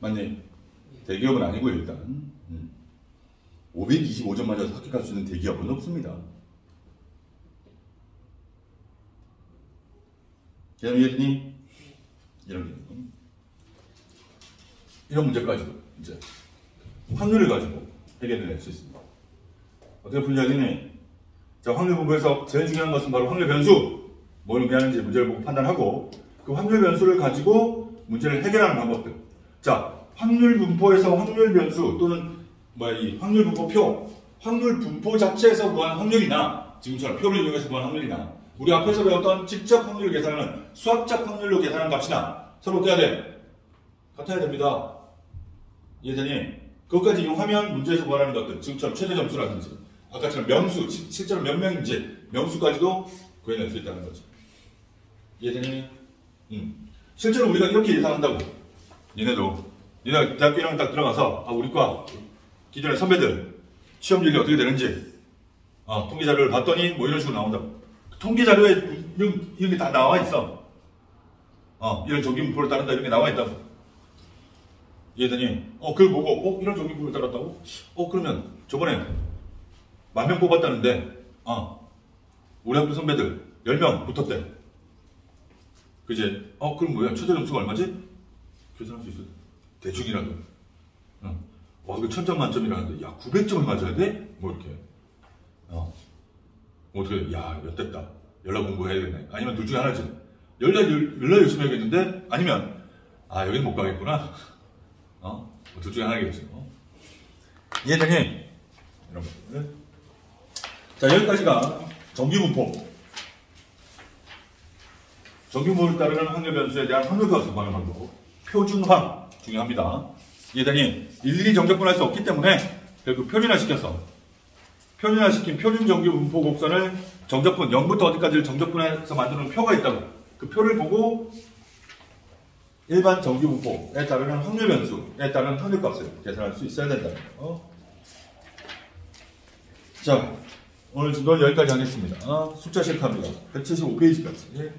맞니? 대기업은 아니고요, 일단. 525점 맞아서 학교 갈 수 있는 대기업은 없습니다. 이해했니? 이런 문제까지도 이제 확률을 가지고 해결을 낼 수 있습니다. 어떻게 풀려야겠니? 자, 확률 분포에서 제일 중요한 것은 바로 확률 변수. 뭘 의미하는지 문제를 보고 판단하고 그 확률 변수를 가지고 문제를 해결하는 방법들. 자, 확률 분포에서 확률 변수 또는 이 확률 분포표, 확률 분포 자체에서 구한 확률이나 지금처럼 표를 이용해서 구한 확률이나 우리 앞에서 배웠던 직접 확률 계산하는 수학적 확률로 계산하는 값이나 서로 어때야 돼? 같아야 됩니다. 이해되니? 그것까지 이용하면 문제에서 구하라는 것들, 지금처럼 최대 점수라든지 아까처럼 명수, 실제로 몇 명인지 명수까지도 구해낼 수 있다는 거지. 이해되니? 실제로 우리가 이렇게 예상한다고. 니네가 대학교 1학년 딱 들어가서 우리과 기존의 선배들 시험률이 어떻게 되는지 통계 자료를 봤더니 뭐 이런 식으로 나온다고. 통계 자료에 이런 게 다 나와 있어. 이런 정기분포를 따른다 이런 게 나와 있다고. 이해되니? 그걸 보고 이런 정기분포를 따랐다고? 그러면 저번에 10,000명 뽑았다는데 우리 학교 선배들 10명 붙었대. 그제? 그럼 뭐야? 최저 점수가 얼마지? 계산할 수 있어. 대충이라도. 이거 1000점 만점이라는데, 야, 900점을 맞아야 돼? 뭐, 이렇게. 어떻게, 야, 엿됐다. 연락 공부해야겠네. 아니면 둘 중에 하나지. 연락 열심히 해야겠는데, 아니면, 여긴 못 가겠구나. 둘 중에 하나겠지. 이해되니? 이런 것들. 자, 여기까지가 정기분포. 정기분포를 따르는 확률 변수에 대한 확률 값을 구하는 방법. 표준화 중요합니다. 얘들이 일일이 정적분할 수 없기 때문에 결국 표준화시켜서 표준화시킨 표준 정규 분포 곡선을 정적분 0부터 어디까지를 정적분해서 만드는 표가 있다고. 그 표를 보고 일반 정규 분포에 따르는 확률 변수에 따른 확률값을 계산할 수 있어야 된다. 자, 오늘 진도는 여기까지 하겠습니다. 숫자 체크합니다. 175페이지까지.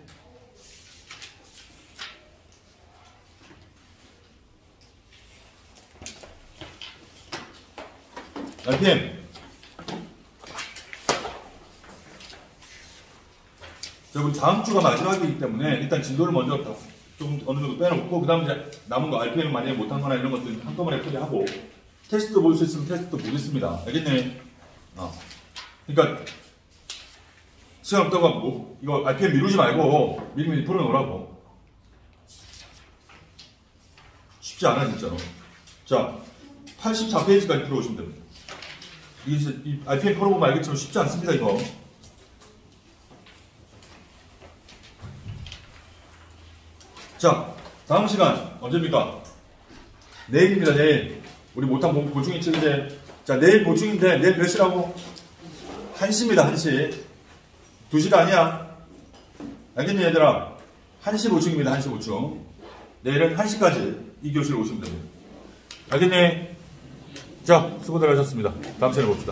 RPM. 자, 우리 다음 주가 마지막이기 때문에 일단 진도를 먼저 좀 어느 정도 빼놓고, 그 다음 이제 남은 거 RPM 만약에 못한 거나 이런 것들 한꺼번에 풀이하고, 테스트도 볼 수 있으면 테스트도 보겠습니다. 알겠네? 그러니까, 시간 없다고 하고, 이거 RPM 미루지 말고, 미리미리 풀어놓으라고. 쉽지 않아, 진짜로. 자, 84페이지까지 풀어오시면 됩니다. 이 RPM 풀어보면 알겠지만 쉽지 않습니다, 이거. 자, 다음 시간 언제입니까? 내일입니다, 내일. 우리 못한 보충이 치는데, 자, 내일 보충인데, 내일 몇 시라고? 1시입니다, 1시. 2시가 아니야. 알겠니, 얘들아? 1시 보충입니다, 1시 보충. 내일은 1시까지 이 교실에 오시면 됩니다. 알겠니? 자, 수고들 하셨습니다. 다음 시간에 봅시다.